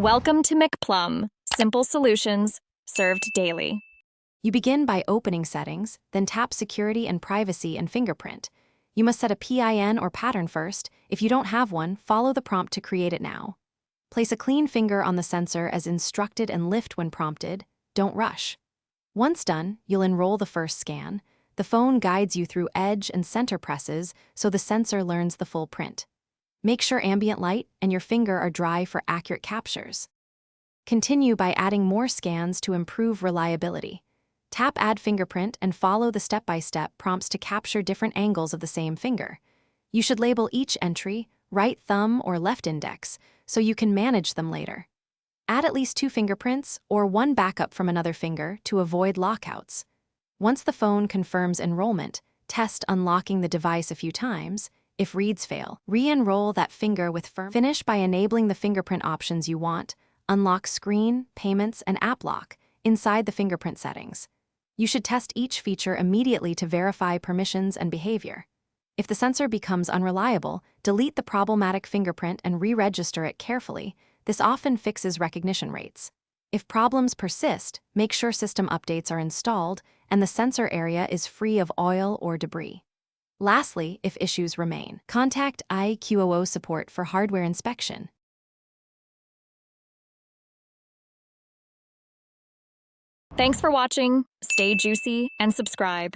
Welcome to McPlum, simple solutions served daily. You begin by opening Settings, then tap Security and Privacy and Fingerprint. You must set a PIN or pattern first. If you don't have one, follow the prompt to create it now. Place a clean finger on the sensor as instructed and lift when prompted. Don't rush. Once done, you'll enroll the first scan. The phone guides you through edge and center presses so the sensor learns the full print. Make sure ambient light and your finger are dry for accurate captures. Continue by adding more scans to improve reliability. Tap Add Fingerprint and follow the step-by-step prompts to capture different angles of the same finger. You should label each entry, right thumb or left index, so you can manage them later. Add at least 2 fingerprints or 1 backup from another finger to avoid lockouts. Once the phone confirms enrollment, test unlocking the device a few times. If reads fail, re-enroll that finger with firm. Finish by enabling the fingerprint options you want. Unlock screen, payments, and app lock inside the fingerprint settings. You should test each feature immediately to verify permissions and behavior. If the sensor becomes unreliable, delete the problematic fingerprint and re-register it carefully. This often fixes recognition rates. If problems persist, make sure system updates are installed and the sensor area is free of oil or debris. Lastly, if issues remain, contact Iqoo support for hardware inspection. Thanks for watching. Stay juicy and subscribe.